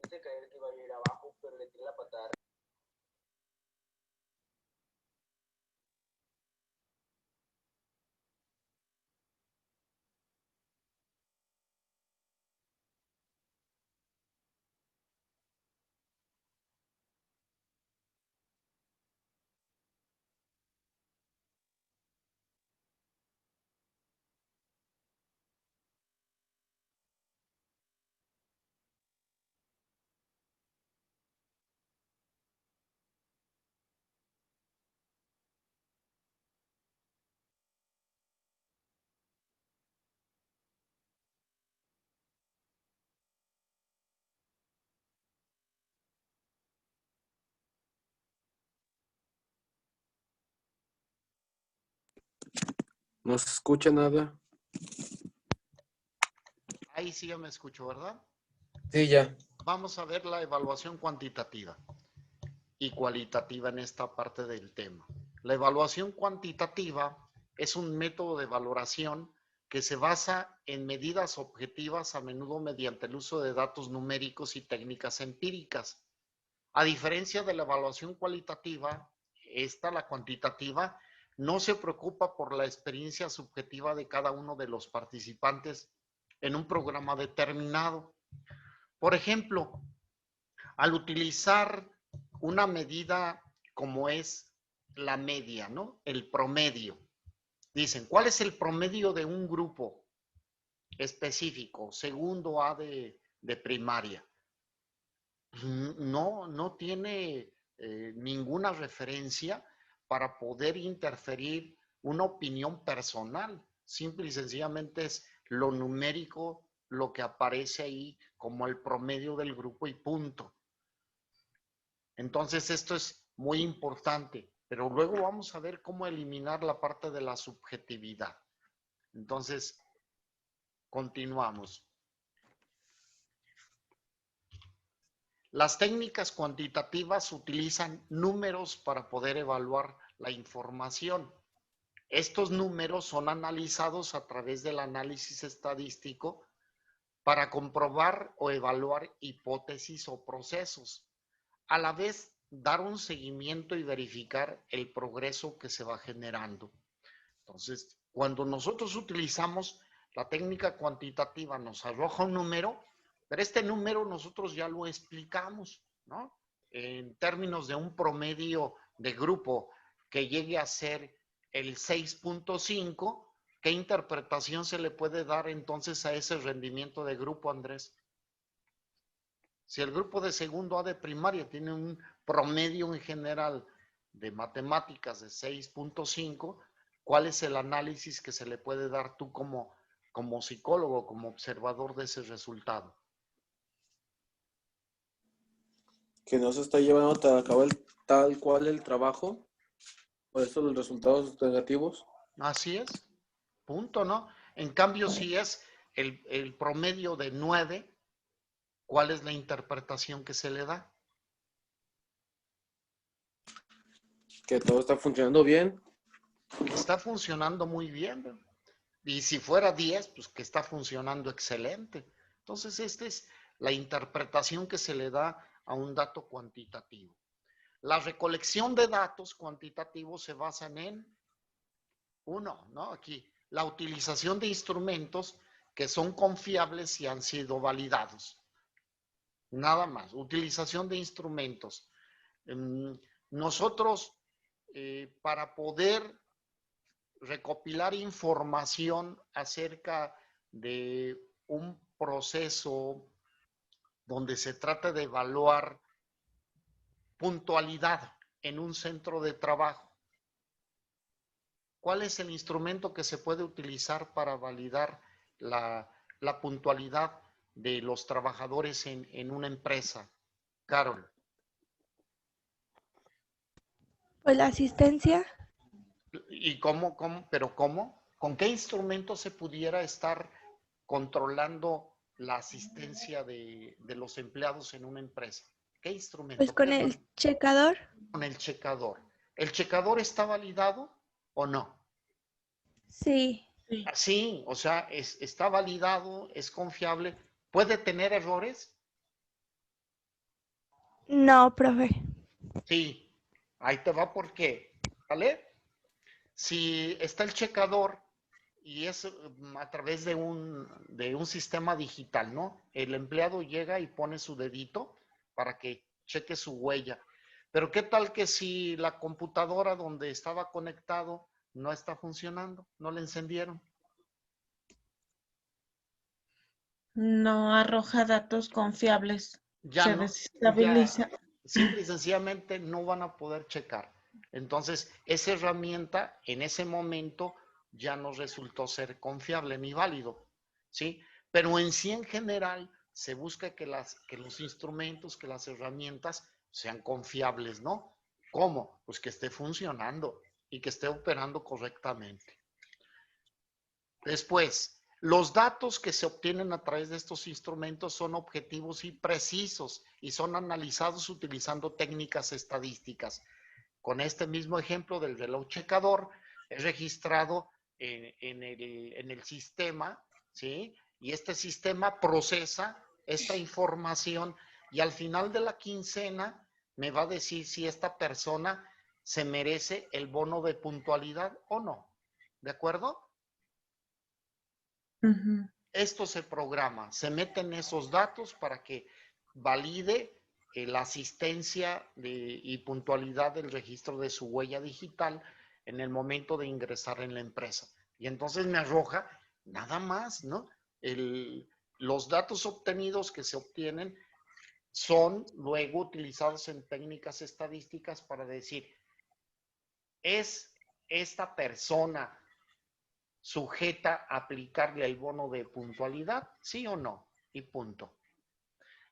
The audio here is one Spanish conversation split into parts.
Quise creer que iba a ir abajo, pero le tiré la patada. No se escucha nada. Ahí sí ya me escucho, ¿verdad? Sí, ya. Vamos a ver la evaluación cuantitativa y cualitativa en esta parte del tema. La evaluación cuantitativa es un método de valoración que se basa en medidas objetivas, a menudo mediante el uso de datos numéricos y técnicas empíricas. A diferencia de la evaluación cualitativa, la cuantitativa, no se preocupa por la experiencia subjetiva de cada uno de los participantes en un programa determinado. Por ejemplo, al utilizar una medida como es la media, ¿no? El promedio. Dicen, ¿cuál es el promedio de un grupo específico, segundo A de primaria? No tiene ninguna referencia para poder interferir una opinión personal. Simple y sencillamente es lo numérico, lo que aparece ahí como el promedio del grupo y punto. Entonces esto es muy importante, pero luego vamos a ver cómo eliminar la parte de la subjetividad. Entonces, continuamos. Las técnicas cuantitativas utilizan números para poder evaluar la información. Estos números son analizados a través del análisis estadístico para comprobar o evaluar hipótesis o procesos. A la vez, dar un seguimiento y verificar el progreso que se va generando. Entonces, cuando nosotros utilizamos la técnica cuantitativa, nos arroja un número, pero este número nosotros ya lo explicamos, ¿no? En términos de un promedio de grupo que llegue a ser el 6.5, ¿qué interpretación se le puede dar entonces a ese rendimiento de grupo, Andrés? Si el grupo de segundo A de primaria tiene un promedio en general de matemáticas de 6.5, ¿cuál es el análisis que se le puede dar tú como psicólogo, como observador de ese resultado? Que no se está llevando a cabo tal cual el trabajo. Por eso los resultados negativos. Así es, punto, ¿no? En cambio, si es el promedio de 9, ¿cuál es la interpretación que se le da? Que todo está funcionando bien. Que está funcionando muy bien, ¿no? Y si fuera 10, pues que está funcionando excelente. Entonces, esta es la interpretación que se le da a un dato cuantitativo. La recolección de datos cuantitativos se basan en, uno, ¿no? Aquí, la utilización de instrumentos que son confiables y han sido validados. Nada más, utilización de instrumentos. Nosotros, para poder recopilar información acerca de un proceso donde se trata de evaluar puntualidad en un centro de trabajo. ¿Cuál es el instrumento que se puede utilizar para validar la puntualidad de los trabajadores en una empresa? Carol. Pues la asistencia. ¿Y pero cómo? ¿Con qué instrumento se pudiera estar controlando la asistencia de los empleados en una empresa? ¿Qué instrumento? Pues con el checador. Con el checador. ¿El checador está validado o no? Sí. Sí, o sea, está validado, es confiable. ¿Puede tener errores? No, profe. Sí, ahí te va por qué, ¿vale? Si está el checador y es a través de un sistema digital, ¿no? El empleado llega y pone su dedito para que cheque su huella. Pero ¿qué tal que si la computadora donde estaba conectado no está funcionando? No le encendieron. No arroja datos confiables. Ya Se no, ya desestabiliza. simple y sencillamente no van a poder checar. Entonces, esa herramienta en ese momento ya no resultó ser confiable ni válido, ¿sí? Pero en sí en general se busca que los instrumentos, que las herramientas sean confiables, ¿no? ¿Cómo? Pues que esté funcionando y que esté operando correctamente. Después, los datos que se obtienen a través de estos instrumentos son objetivos y precisos y son analizados utilizando técnicas estadísticas. Con este mismo ejemplo del reloj checador, es registrado en el sistema, ¿sí? Y este sistema procesa esta información y al final de la quincena me va a decir si esta persona se merece el bono de puntualidad o no. ¿De acuerdo? Ujú. Esto se programa, se meten esos datos para que valide la asistencia y puntualidad del registro de su huella digital en el momento de ingresar en la empresa. Y entonces me arroja nada más, ¿no? Los datos obtenidos que se obtienen son luego utilizados en técnicas estadísticas para decir, ¿es esta persona sujeta a aplicarle el bono de puntualidad? ¿Sí o no? Y punto.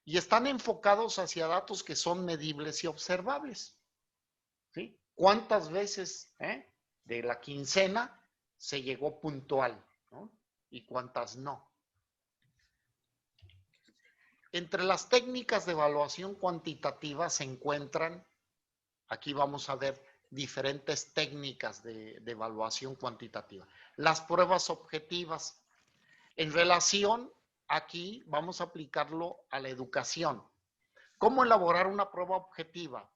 Y están enfocados hacia datos que son medibles y observables. ¿Sí? ¿Cuántas veces de la quincena se llegó puntual? ¿No? ¿Y cuántas no? Entre las técnicas de evaluación cuantitativa se encuentran, aquí vamos a ver diferentes técnicas de evaluación cuantitativa. Las pruebas objetivas. En relación, aquí vamos a aplicarlo a la educación. ¿Cómo elaborar una prueba objetiva?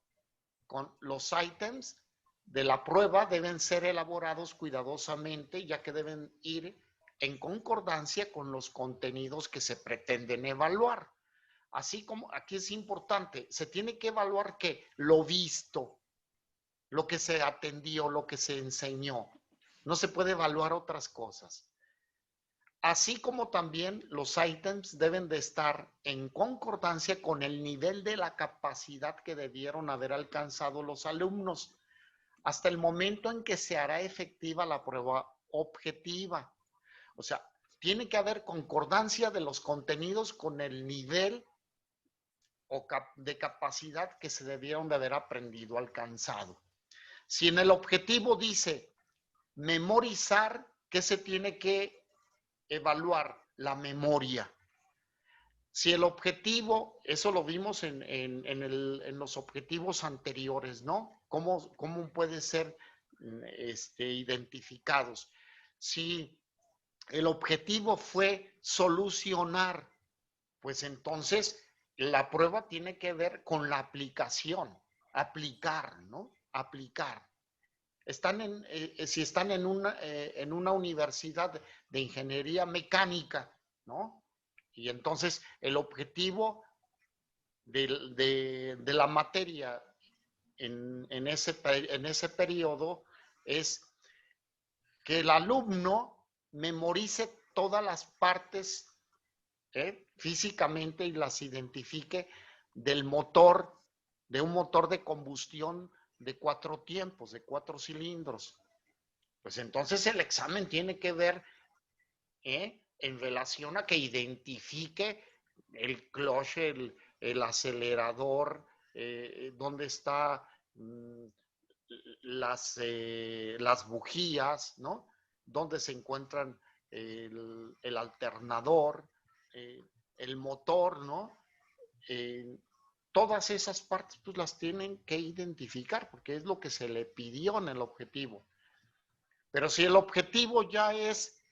Con los ítems de la prueba deben ser elaborados cuidadosamente, ya que deben ir en concordancia con los contenidos que se pretenden evaluar. Así como aquí es importante, se tiene que evaluar que lo visto, lo que se atendió, lo que se enseñó. No se puede evaluar otras cosas. Así como también los ítems deben de estar en concordancia con el nivel de la capacidad que debieron haber alcanzado los alumnos hasta el momento en que se hará efectiva la prueba objetiva. O sea, tiene que haber concordancia de los contenidos con el nivel de capacidad que se debieron de haber aprendido, alcanzado. Si en el objetivo dice memorizar, ¿qué se tiene que evaluar? La memoria. Si el objetivo, eso lo vimos en los objetivos anteriores, ¿no? ¿Cómo pueden ser identificados? Si el objetivo fue solucionar, pues entonces la prueba tiene que ver con la aplicación, aplicar, ¿no? Aplicar. Si están en una universidad de ingeniería mecánica, ¿no? Y entonces el objetivo de la materia en ese periodo es que el alumno memorice todas las partes físicamente y las identifique del motor, de un motor de combustión de 4 tiempos, de 4 cilindros. Pues entonces el examen tiene que ver en relación a que identifique el clutch, el acelerador, dónde está las bujías, ¿no? Dónde se encuentran el alternador, el motor, ¿no? Todas esas partes pues las tienen que identificar porque es lo que se le pidió en el objetivo. Pero si el objetivo ya es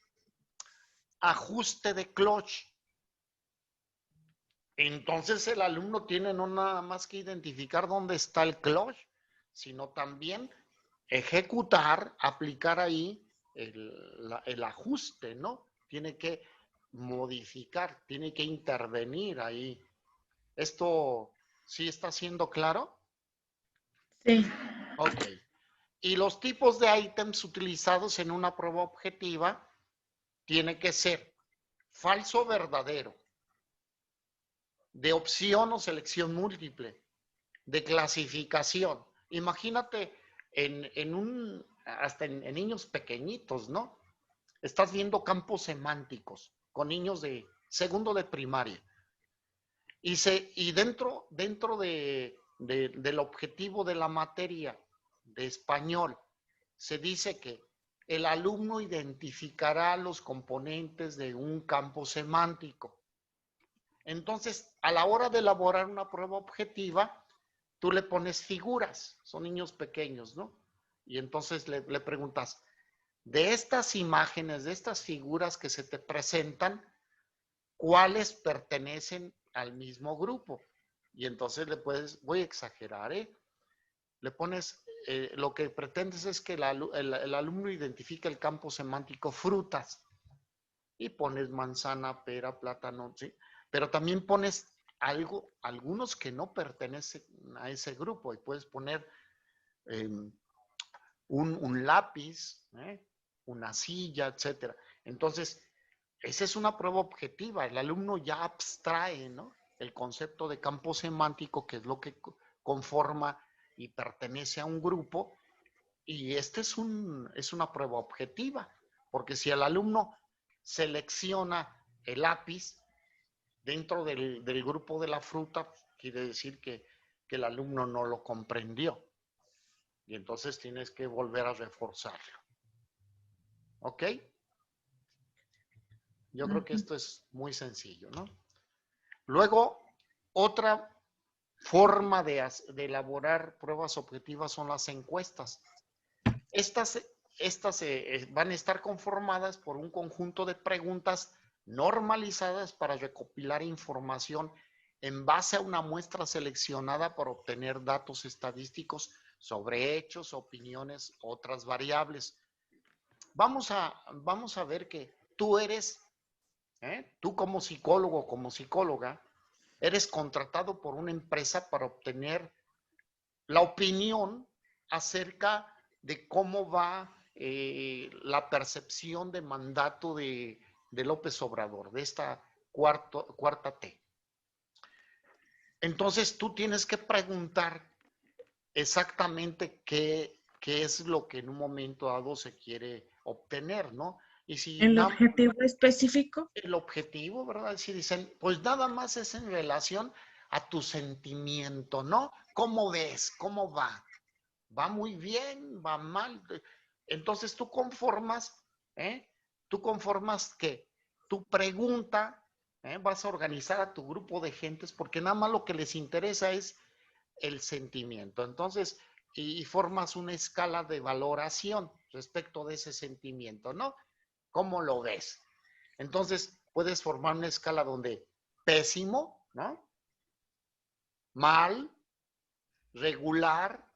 ajuste de clutch, Entonces el alumno tiene no nada más que identificar dónde está el clutch, sino también ejecutar, aplicar ahí el ajuste, ¿no? Tiene que modificar, tiene que intervenir ahí. ¿Esto sí está siendo claro? Sí. Ok. Y los tipos de ítems utilizados en una prueba objetiva tiene que ser falso o verdadero, de opción o selección múltiple, de clasificación. Imagínate hasta en niños pequeñitos, ¿no? Estás viendo campos semánticos con niños de segundo de primaria. Y dentro del objetivo de la materia de español, se dice que el alumno identificará los componentes de un campo semántico. Entonces, a la hora de elaborar una prueba objetiva, tú le pones figuras, son niños pequeños, ¿no? Y entonces le preguntas, de estas imágenes, de estas figuras que se te presentan, ¿cuáles pertenecen al mismo grupo? Y entonces le puedes, voy a exagerar, le pones, lo que pretendes es que el alumno identifique el campo semántico frutas y pones manzana, pera, plátano, ¿sí? Pero también pones algunos que no pertenecen a ese grupo y puedes poner un lápiz, una silla, etcétera. Entonces, esa es una prueba objetiva. El alumno ya abstrae, ¿no?, el concepto de campo semántico, que es lo que conforma y pertenece a un grupo. Y es una prueba objetiva, porque si el alumno selecciona el lápiz dentro del grupo de la fruta, quiere decir que el alumno no lo comprendió. Y entonces tienes que volver a reforzarlo. ¿Ok? Yo creo que esto es muy sencillo, ¿no? Luego, otra forma de elaborar pruebas objetivas son las encuestas. Estas van a estar conformadas por un conjunto de preguntas normalizadas para recopilar información en base a una muestra seleccionada para obtener datos estadísticos sobre hechos, opiniones, otras variables. Vamos a ver que tú tú como psicólogo, como psicóloga, eres contratado por una empresa para obtener la opinión acerca de cómo va la percepción de mandato de López Obrador, de esta cuarta T. Entonces tú tienes que preguntar exactamente qué es lo que en un momento dado se quiere obtener, ¿no? Y si ¿El objetivo específico? el objetivo, ¿verdad? Si dicen, pues nada más es en relación a tu sentimiento, ¿no? ¿Cómo ves? ¿Cómo va? ¿Va muy bien? ¿Va mal? Entonces tú conformas que tu pregunta, vas a organizar a tu grupo de gentes porque nada más lo que les interesa es el sentimiento. Entonces, y formas una escala de valoración respecto de ese sentimiento, ¿no? ¿Cómo lo ves? Entonces, puedes formar una escala donde pésimo, ¿no?, mal, regular,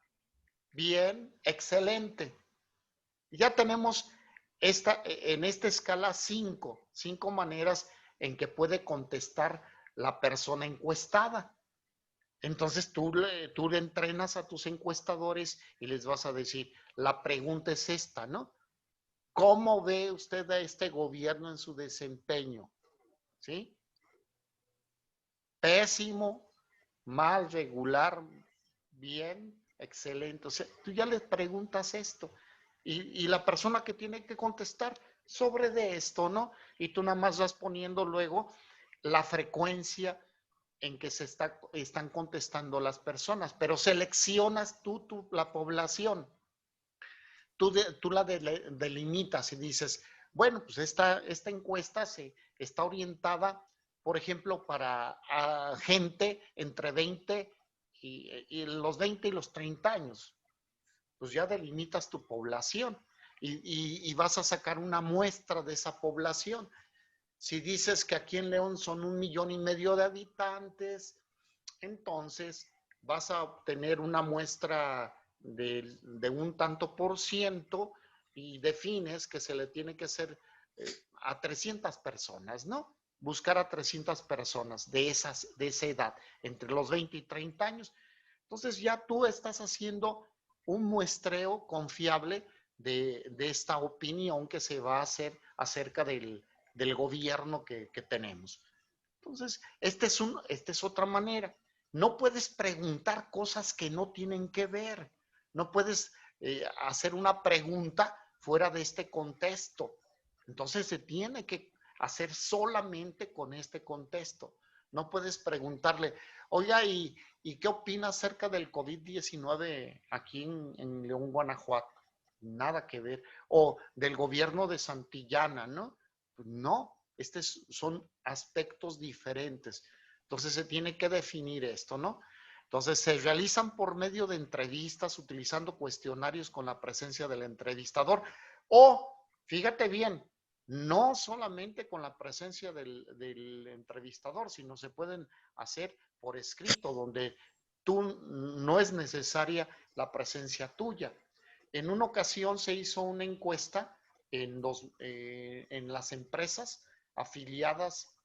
bien, excelente. Ya tenemos en esta escala cinco maneras en que puede contestar la persona encuestada. Entonces tú le entrenas a tus encuestadores y les vas a decir, la pregunta es esta, ¿no? ¿Cómo ve usted a este gobierno en su desempeño? ¿Sí? Pésimo, mal, regular, bien, excelente. O sea, tú ya les preguntas esto y la persona que tiene que contestar sobre de esto, ¿no? Y tú nada más vas poniendo luego la frecuencia en que están contestando las personas, pero seleccionas tú la población. Tú la delimitas y dices, bueno, pues esta encuesta está orientada, por ejemplo, para gente entre 20 y los 20 y los 30 años. Pues ya delimitas tu población y vas a sacar una muestra de esa población. Si dices que aquí en León son 1,5 millones de habitantes, entonces vas a obtener una muestra de un tanto por ciento y defines que se le tiene que hacer a 300 personas, ¿no? Buscar a 300 personas de esa edad, entre los 20 y 30 años. Entonces ya tú estás haciendo un muestreo confiable de esta opinión que se va a hacer acerca del gobierno que tenemos. Entonces, esta es otra manera. No puedes preguntar cosas que no tienen que ver. No puedes hacer una pregunta fuera de este contexto. Entonces, se tiene que hacer solamente con este contexto. No puedes preguntarle, oiga, ¿y qué opina acerca del COVID-19 aquí en León, Guanajuato? Nada que ver. O del gobierno de Santillana, ¿no? No, son aspectos diferentes. Entonces se tiene que definir esto, ¿no? Entonces se realizan por medio de entrevistas, utilizando cuestionarios con la presencia del entrevistador. O, fíjate bien, no solamente con la presencia del entrevistador, sino se pueden hacer por escrito, donde no es necesaria la presencia tuya. En una ocasión se hizo una encuesta en las empresas afiliadas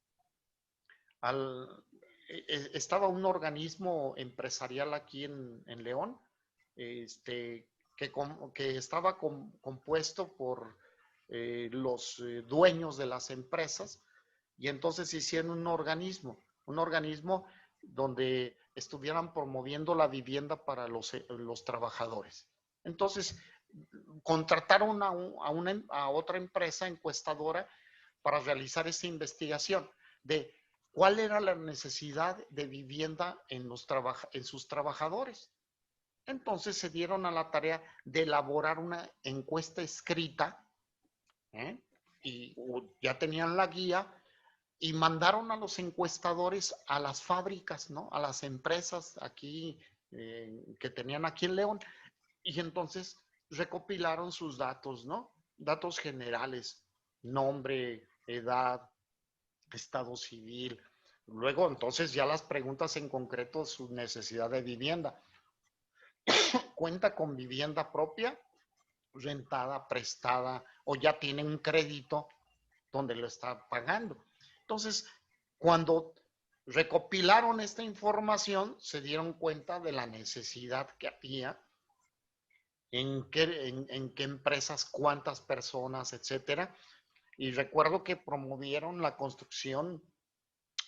estaba un organismo empresarial aquí en León, que estaba compuesto por los dueños de las empresas, y entonces hicieron un organismo donde estuvieran promoviendo la vivienda para los trabajadores. Entonces, contrataron a otra empresa encuestadora para realizar esta investigación de cuál era la necesidad de vivienda en sus trabajadores. Entonces se dieron a la tarea de elaborar una encuesta escrita, y ya tenían la guía, y mandaron a los encuestadores a las fábricas, ¿no? A las empresas aquí que tenían aquí en León, y entonces recopilaron sus datos, ¿no? Datos generales, nombre, edad, estado civil. Luego, entonces, ya las preguntas en concreto, su necesidad de vivienda. ¿Cuenta con vivienda propia, rentada, prestada, o ya tiene un crédito donde lo está pagando? Entonces, cuando recopilaron esta información, se dieron cuenta de la necesidad que había, en qué empresas, cuántas personas, etcétera. Y recuerdo que promovieron la construcción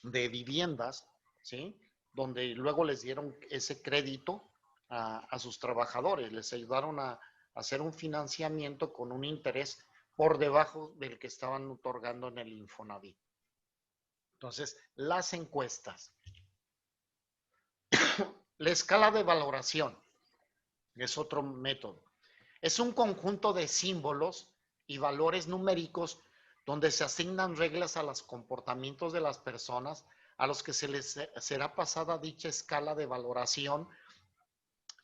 de viviendas, ¿sí? Donde luego les dieron ese crédito a sus trabajadores, les ayudaron a hacer un financiamiento con un interés por debajo del que estaban otorgando en el Infonavit. Entonces, las encuestas. La escala de valoración es otro método. Es un conjunto de símbolos y valores numéricos donde se asignan reglas a los comportamientos de las personas a los que se les será pasada dicha escala de valoración,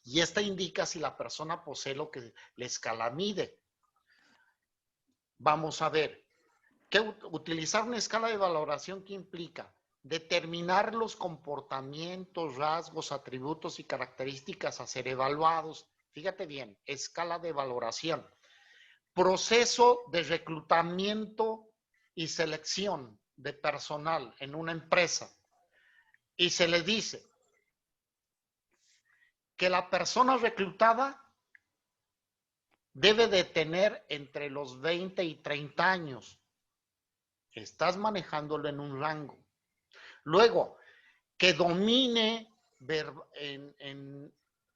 y esta indica si la persona posee lo que la escala mide. Vamos a ver, utilizar una escala de valoración, ¿qué implica? Determinar los comportamientos, rasgos, atributos y características a ser evaluados. Fíjate bien, escala de valoración. Proceso de reclutamiento y selección de personal en una empresa. Y se le dice que la persona reclutada debe de tener entre los 20 y 30 años. Estás manejándolo en un rango. Luego, que domine en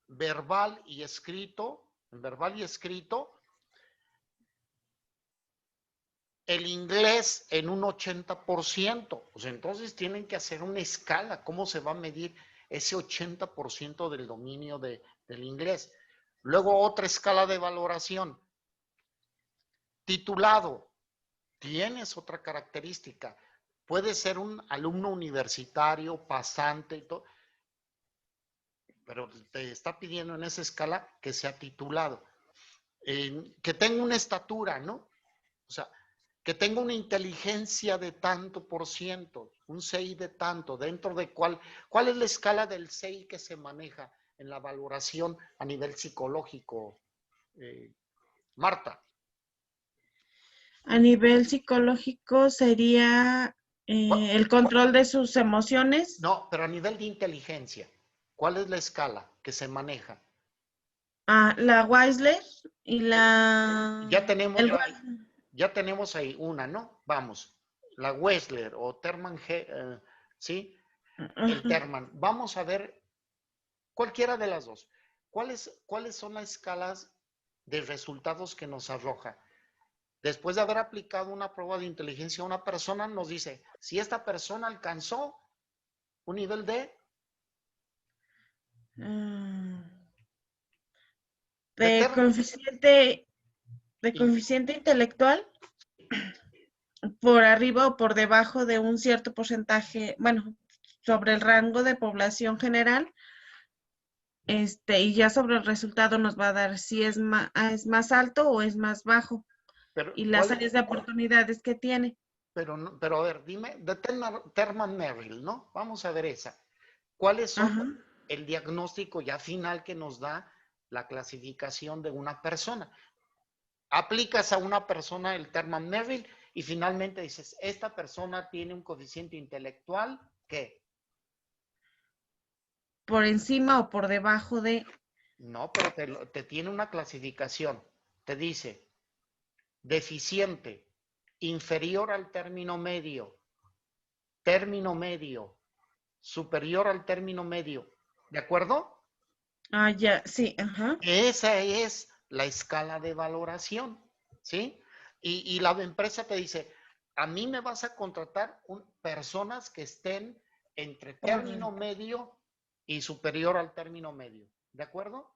verbal y escrito, el inglés en un 80%. Pues entonces tienen que hacer una escala. ¿Cómo se va a medir ese 80% del dominio del inglés? Luego, otra escala de valoración. Titulado. Tienes otra característica. Puede ser un alumno universitario, pasante y todo, pero te está pidiendo en esa escala que sea titulado. Que tenga una estatura, ¿no? O sea, que tenga una inteligencia de tanto por ciento, un CI de tanto, dentro de cuál es la escala del CI que se maneja en la valoración a nivel psicológico, Marta. A nivel psicológico sería el control de sus emociones. No, pero a nivel de inteligencia, ¿cuál es la escala que se maneja? La Weisler y la... Ya tenemos, el- ya tenemos ahí una, ¿no? Vamos, la Wessler o Terman, ¿sí? El Ajá. Terman. Vamos a ver cualquiera de las dos. ¿Cuáles son las escalas de resultados que nos arroja? Después de haber aplicado una prueba de inteligencia a una persona, nos dice, si esta persona alcanzó un nivel Ah, de de coeficiente intelectual por arriba o por debajo de un cierto porcentaje, bueno, sobre el rango de población general, y ya sobre el resultado nos va a dar si es más alto o es más bajo pero y las áreas de oportunidades que tiene. pero a ver, dime, de Terman Merrill, ¿no? Vamos a ver esa. ¿Cuáles son Ajá. el diagnóstico ya final que nos da la clasificación de una persona? Aplicas a una persona el Terman Merrill y finalmente dices, esta persona tiene un coeficiente intelectual que... Por encima o por debajo de... No, pero te tiene una clasificación. Te dice, deficiente, inferior al término medio, superior al término medio. ¿De acuerdo? Ah, ya, sí, ajá. Esa es la escala de valoración, ¿sí? Y la empresa te dice, a mí me vas a contratar personas que estén entre término medio y superior al término medio. ¿De acuerdo?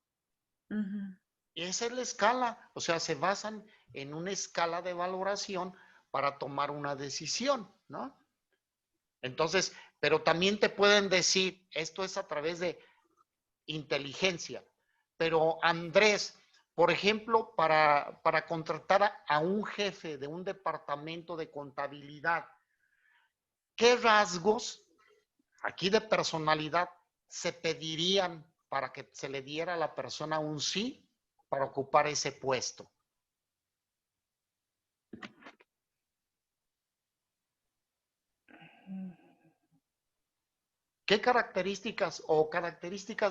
Ajá. Y esa es la escala. O sea, se basan en una escala de valoración para tomar una decisión, ¿no? Entonces, pero también te pueden decir, esto es a través de inteligencia. Pero Andrés, por ejemplo, para contratar a un jefe de un departamento de contabilidad, ¿qué rasgos aquí de personalidad se pedirían para que se le diera a la persona un sí para ocupar ese puesto? ¿Qué características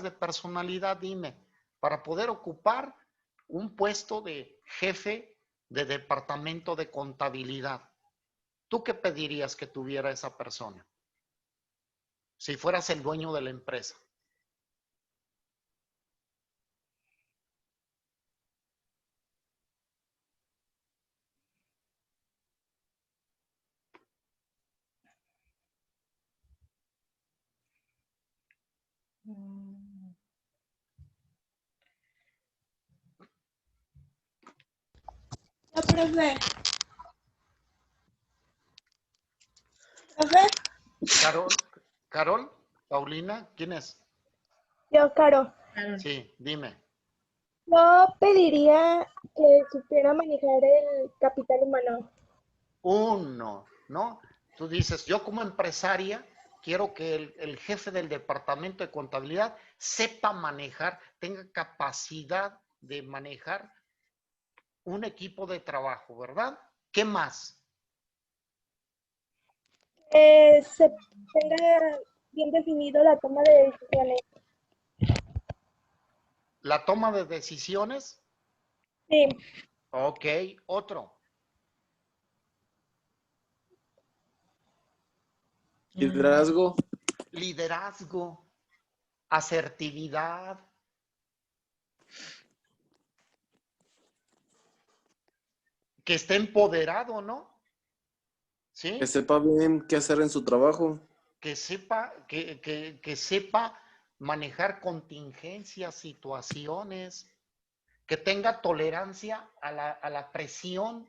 de personalidad, dime, para poder ocupar un puesto de jefe de departamento de contabilidad? ¿Tú qué pedirías que tuviera esa persona si fueras el dueño de la empresa? No, profe. Profe, Carol, Paulina, ¿quién es? yo, Caro. Sí, dime. Yo pediría que supiera manejar el capital humano. Uno, ¿no? Tú dices, yo como empresaria quiero que el jefe del departamento de contabilidad sepa manejar, tenga capacidad de manejar un equipo de trabajo, ¿verdad? ¿Qué más? Se tenga bien definido la toma de decisiones. La toma de decisiones. Sí, Ok, otro. Liderazgo. Liderazgo, asertividad. Que esté empoderado, ¿no? ¿Sí? Que sepa bien qué hacer en su trabajo. Que sepa manejar contingencias, situaciones, que tenga tolerancia a la presión.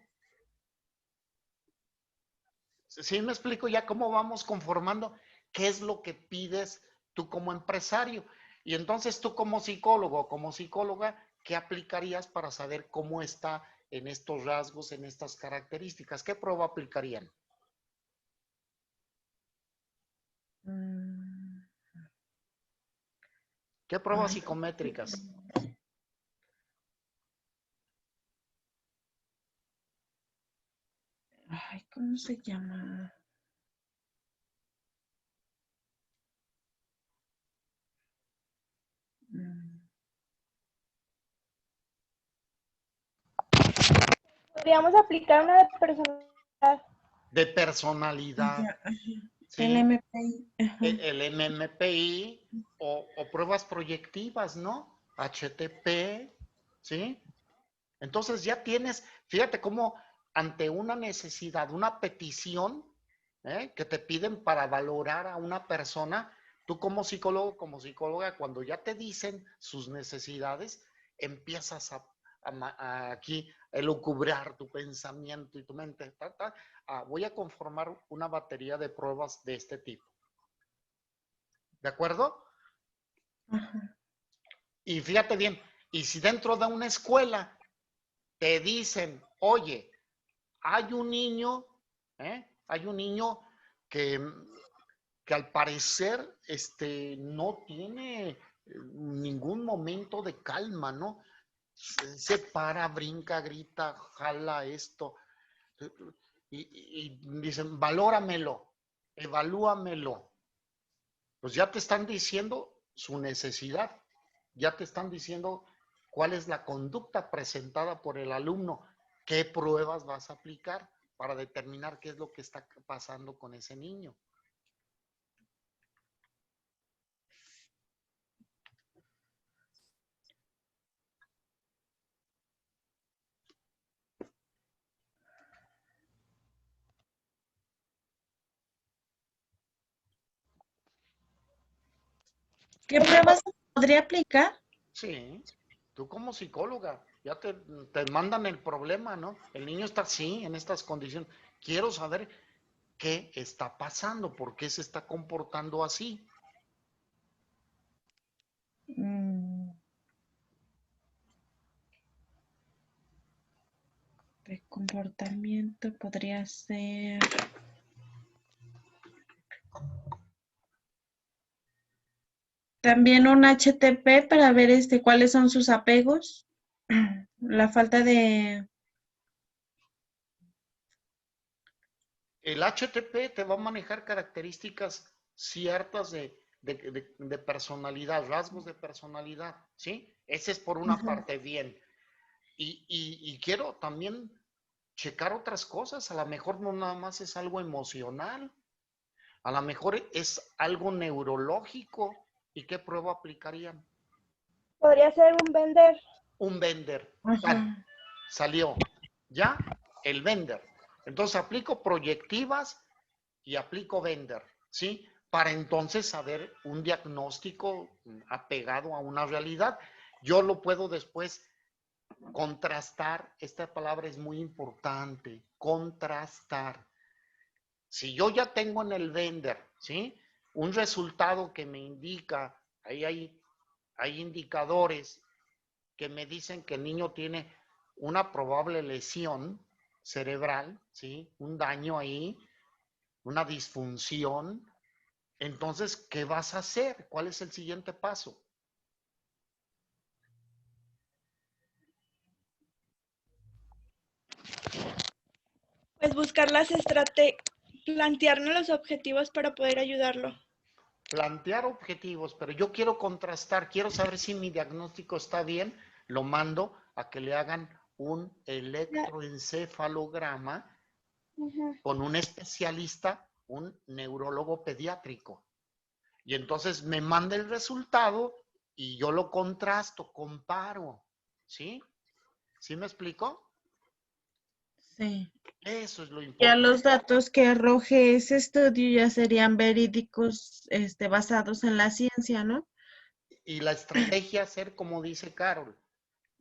¿Sí me explico ya cómo vamos conformando? ¿Qué es lo que pides tú como empresario? Y entonces tú como psicólogo o como psicóloga, ¿qué aplicarías para saber cómo está en estos rasgos, en estas características. ¿Qué prueba aplicarían? ¿Qué pruebas Ay, psicométricas? ay, ¿cómo se llama? Podríamos aplicar una de personalidad. De personalidad, Ya, ajá. El ¿sí? MPI. Ajá. El MMPI o pruebas proyectivas, ¿no? HTP, ¿sí? Entonces ya tienes, fíjate cómo ante una necesidad, una petición que te piden para valorar a una persona, tú como psicólogo, como psicóloga, cuando ya te dicen sus necesidades, empiezas a aquí elucubrar tu pensamiento y tu mente. Voy a conformar una batería de pruebas de este tipo. ¿De acuerdo? Ajá. Y fíjate bien, y si dentro de una escuela te dicen, oye, hay un niño que, que al parecer no tiene ningún momento de calma, ¿no? Se para, brinca, grita, jala esto. Y dicen, valóramelo, evalúamelo. Pues ya te están diciendo su necesidad, ya te están diciendo cuál es la conducta presentada por el alumno, qué pruebas vas a aplicar para determinar qué es lo que está pasando con ese niño. ¿Qué pruebas podría aplicar? Sí, tú como psicóloga, ya te mandan el problema, ¿no? El niño está así, en estas condiciones. Quiero saber qué está pasando, por qué se está comportando así. De comportamiento podría ser también un HTP para ver cuáles son sus apegos. La falta de El HTP te va a manejar características ciertas de personalidad, rasgos de personalidad, ¿sí? Ese es por una parte bien. Y quiero también checar otras cosas. A lo mejor no nada más es algo emocional, a lo mejor es algo neurológico. ¿Y qué prueba aplicarían? Podría ser un vender. Un vender. Vale, ajá. salió ya el vender. Entonces aplico proyectivas y aplico vender, ¿sí? Para entonces saber un diagnóstico apegado a una realidad. Yo lo puedo después contrastar. Esta palabra es muy importante, contrastar. Si yo ya tengo en el vender, ¿sí? Un resultado que me indica, ahí hay indicadores que me dicen que el niño tiene una probable lesión cerebral, ¿sí? Un daño ahí, una disfunción. Entonces, ¿qué vas a hacer? ¿Cuál es el siguiente paso? Pues buscar las estrategias, plantearnos los objetivos para poder ayudarlo. Plantear objetivos, pero yo quiero contrastar, quiero saber si mi diagnóstico está bien, lo mando a que le hagan un electroencefalograma con un especialista, un neurólogo pediátrico. Y entonces me manda el resultado y yo lo contrasto, comparo, ¿sí? ¿Sí me explico? Sí. Eso es lo Ya importante. los datos que arroje ese estudio ya serían verídicos, basados en la ciencia, ¿no? Y la estrategia ser como dice Carol.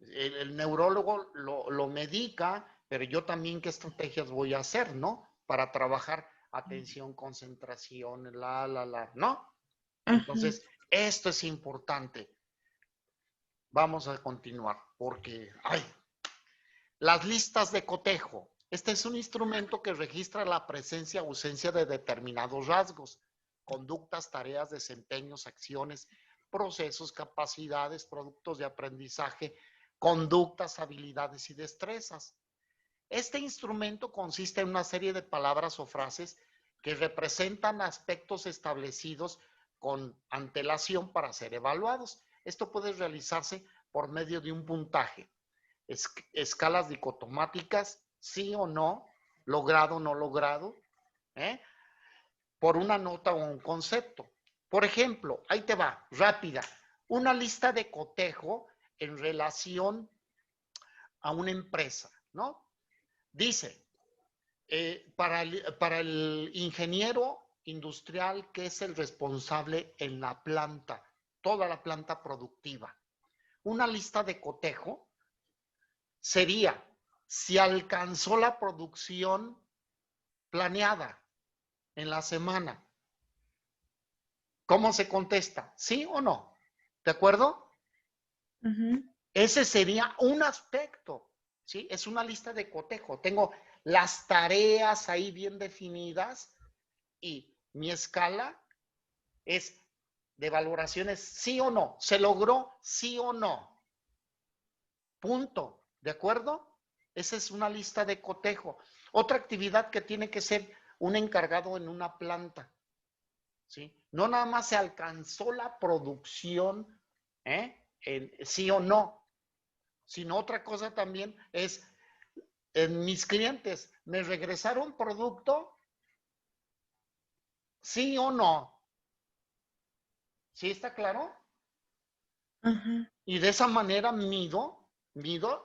El neurólogo lo medica, pero yo también qué estrategias voy a hacer, ¿no? Para trabajar atención, concentración, ¿no? Ajá. Entonces, esto es importante. Vamos a continuar, porque, ay, Las listas de cotejo. Este es un instrumento que registra la presencia o ausencia de determinados rasgos, conductas, tareas, desempeños, acciones, procesos, capacidades, productos de aprendizaje, conductas, habilidades y destrezas. Este instrumento consiste en una serie de palabras o frases que representan aspectos establecidos con antelación para ser evaluados. Esto puede realizarse por medio de un puntaje, escalas dicotomáticas, sí o no, logrado o no logrado, por una nota o un concepto. Por ejemplo, ahí te va, rápida, una lista de cotejo en relación a una empresa, ¿no? Dice, para el ingeniero industrial que es el responsable en la planta, toda la planta productiva, una lista de cotejo sería si alcanzó la producción planeada en la semana. ¿Cómo se contesta? ¿Sí o no? ¿De acuerdo? Ujú. Ese sería un aspecto, ¿sí? Es una lista de cotejo. Tengo las tareas ahí bien definidas y mi escala es de valoraciones sí o no. ¿Se logró sí o no? Punto. ¿De acuerdo? Esa es una lista de cotejo. Otra actividad que tiene que ser un encargado en una planta, ¿sí? No nada más se alcanzó la producción, sí o no, sino otra cosa también es, en mis clientes, ¿me regresaron producto? ¿Sí o no? ¿Sí está claro? Ajá. Y de esa manera mido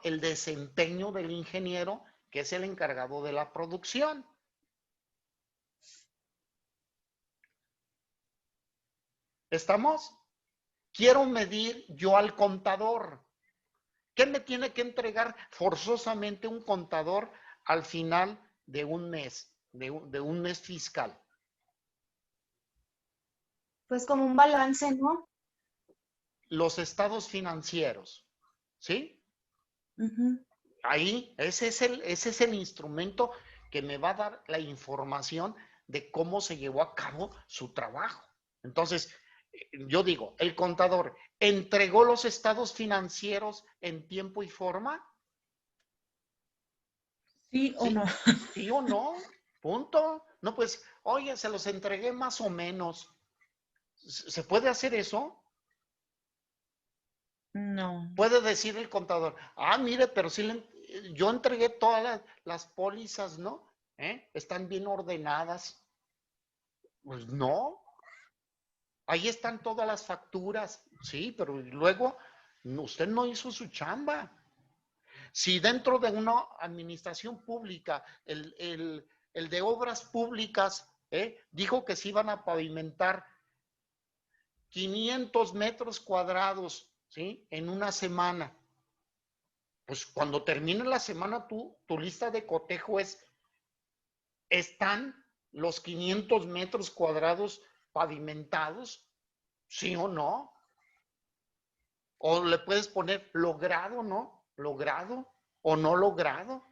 el desempeño del ingeniero, que es el encargado de la producción. ¿Estamos? Quiero medir yo al contador. ¿Qué me tiene que entregar forzosamente un contador al final de un mes, de un mes fiscal? Pues como un balance, ¿no? Los estados financieros, ¿sí? Ujú. Ahí, ese es el instrumento que me va a dar la información de cómo se llevó a cabo su trabajo. Entonces, yo digo, el contador entregó los estados financieros en tiempo y forma. ¿Sí o ¿Sí? no? ¿Sí o no? Punto. No, pues, oye, se los entregué más o menos. ¿Se puede hacer eso? No. Puede decir el contador, mire, pero sí yo entregué todas las pólizas, ¿no? Están bien ordenadas. Pues no. Ahí están todas las facturas. Sí, pero luego usted no hizo su chamba. Si dentro de una administración pública, el de obras públicas, dijo que se iban a pavimentar 500 metros cuadrados, ¿sí? En una semana. Pues cuando termine la semana, tu lista de cotejo ¿están los 500 metros cuadrados pavimentados? ¿Sí o no? O le puedes poner logrado, ¿no? Logrado o no logrado.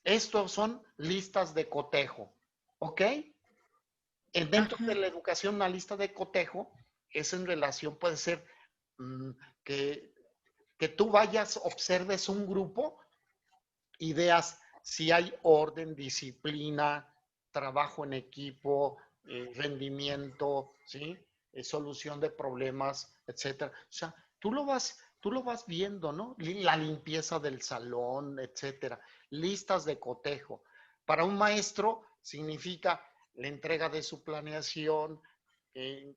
Estos son listas de cotejo, ¿ok? Dentro Ajá. de la educación, una lista de cotejo es en relación, puede ser que tú vayas, observes un grupo y veas si hay orden, disciplina, trabajo en equipo, rendimiento, ¿sí? Solución de problemas, etcétera. O sea, tú lo vas viendo, ¿no? La limpieza del salón, etcétera. Listas de cotejo. Para un maestro significa la entrega de su planeación,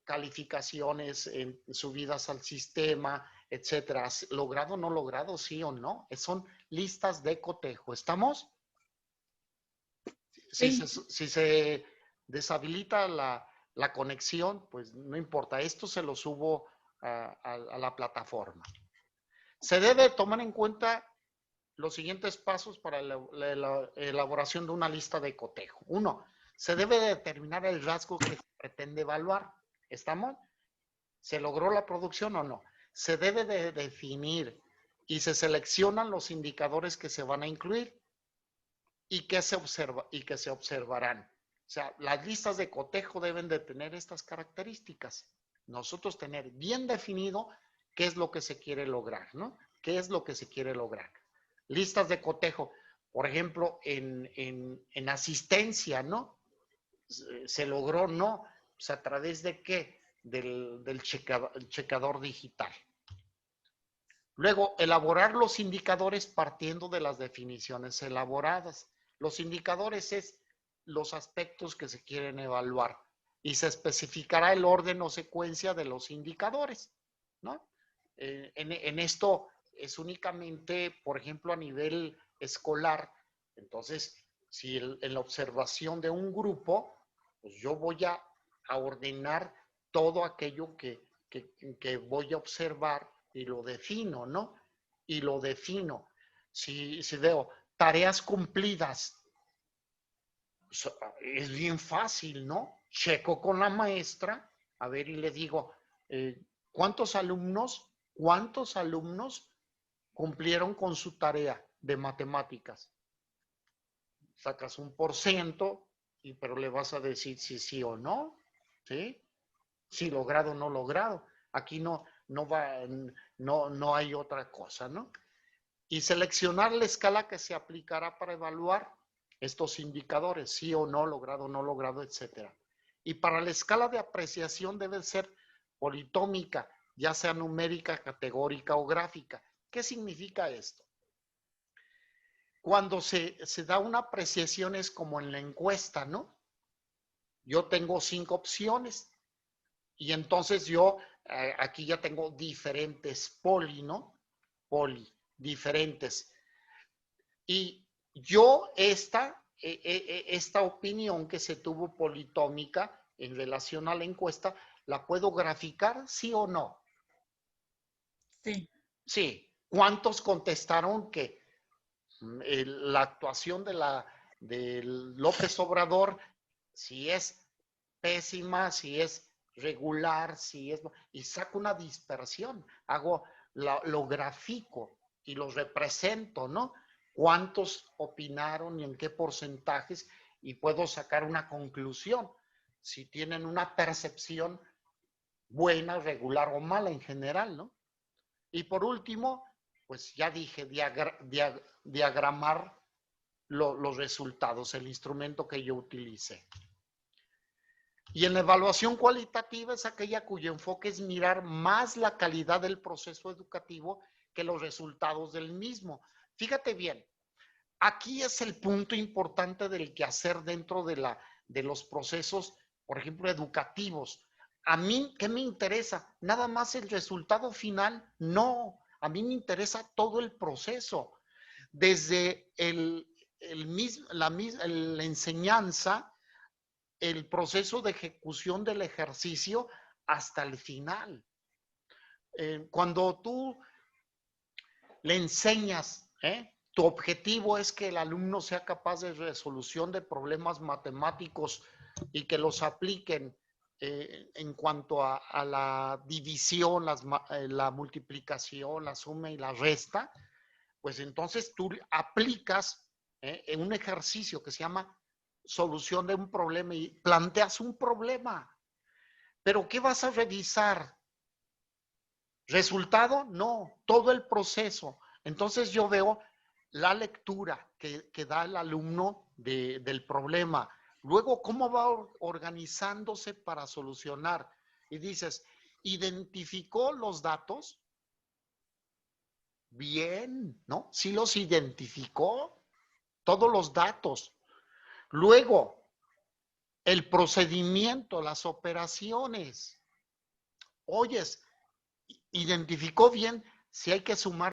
calificaciones, subidas al sistema, etcétera. Logrado o no logrado, sí o no. Son listas de cotejo. ¿Estamos? Si se deshabilita la conexión, pues no importa. Esto se lo subo a la plataforma. Se debe tomar en cuenta los siguientes pasos para la elaboración de una lista de cotejo. 1. Se debe determinar el rasgo que se pretende evaluar. ¿Estamos? ¿Se logró la producción o no? Se debe de definir y se seleccionan los indicadores que se van a incluir y que se observarán. O sea, las listas de cotejo deben de tener estas características. Nosotros tener bien definido qué es lo que se quiere lograr, ¿no? ¿Qué es lo que se quiere lograr? Listas de cotejo, por ejemplo, en asistencia, ¿no? ¿Se logró? No. Pues, ¿a través de qué? Del checador digital. Luego, elaborar los indicadores partiendo de las definiciones elaboradas. Los indicadores es los aspectos que se quieren evaluar y se especificará el orden o secuencia de los indicadores, ¿no? En esto es únicamente, por ejemplo, a nivel escolar. Entonces, si en la observación de un grupo, pues yo voy a ordenar todo aquello que voy a observar y lo defino, ¿no? Y lo defino. Si veo tareas cumplidas, pues, es bien fácil, ¿no? Checo con la maestra, a ver, y le digo, ¿cuántos alumnos cumplieron con su tarea de matemáticas? Sacas un %, pero le vas a decir si sí o no, ¿sí? Si logrado o no logrado. Aquí no hay otra cosa, ¿no? Y seleccionar la escala que se aplicará para evaluar estos indicadores, sí o no logrado, etcétera. Y para la escala de apreciación debe ser politómica, ya sea numérica, categórica o gráfica. ¿Qué significa esto? Cuando se da una apreciación es como en la encuesta, ¿no? Yo tengo 5 opciones y entonces yo aquí ya tengo diferentes poli, ¿no? Poli, diferentes. Y yo esta opinión que se tuvo politómica en relación a la encuesta, ¿la puedo graficar, sí o no? Sí. Sí. ¿Cuántos contestaron que la actuación de López Obrador, si es pésima, si es regular, y saco una dispersión, lo grafico y lo represento, ¿no? ¿Cuántos opinaron y en qué porcentajes? Y puedo sacar una conclusión, si tienen una percepción buena, regular o mala en general, ¿no? Y por último, pues ya dije, diagramar los resultados, el instrumento que yo utilicé. Y en la evaluación cualitativa es aquella cuyo enfoque es mirar más la calidad del proceso educativo que los resultados del mismo. Fíjate bien, aquí es el punto importante del quehacer dentro de los procesos, por ejemplo, educativos. A mí, ¿qué me interesa? ¿Nada más el resultado final? No, a mí me interesa todo el proceso. Desde la enseñanza, el proceso de ejecución del ejercicio hasta el final. Cuando tú le enseñas, tu objetivo es que el alumno sea capaz de resolución de problemas matemáticos y que los apliquen en cuanto a la división, la multiplicación, la suma y la resta, pues entonces tú aplicas en un ejercicio que se llama solución de un problema y planteas un problema. ¿Pero qué vas a revisar? ¿Resultado? No, todo el proceso. Entonces yo veo la lectura que da el alumno del problema. Luego, ¿cómo va organizándose para solucionar? Y dices, ¿identificó los datos? Bien, ¿no? Sí los identificó, todos los datos. Luego, el procedimiento, las operaciones. Oyes, identificó bien si hay que sumar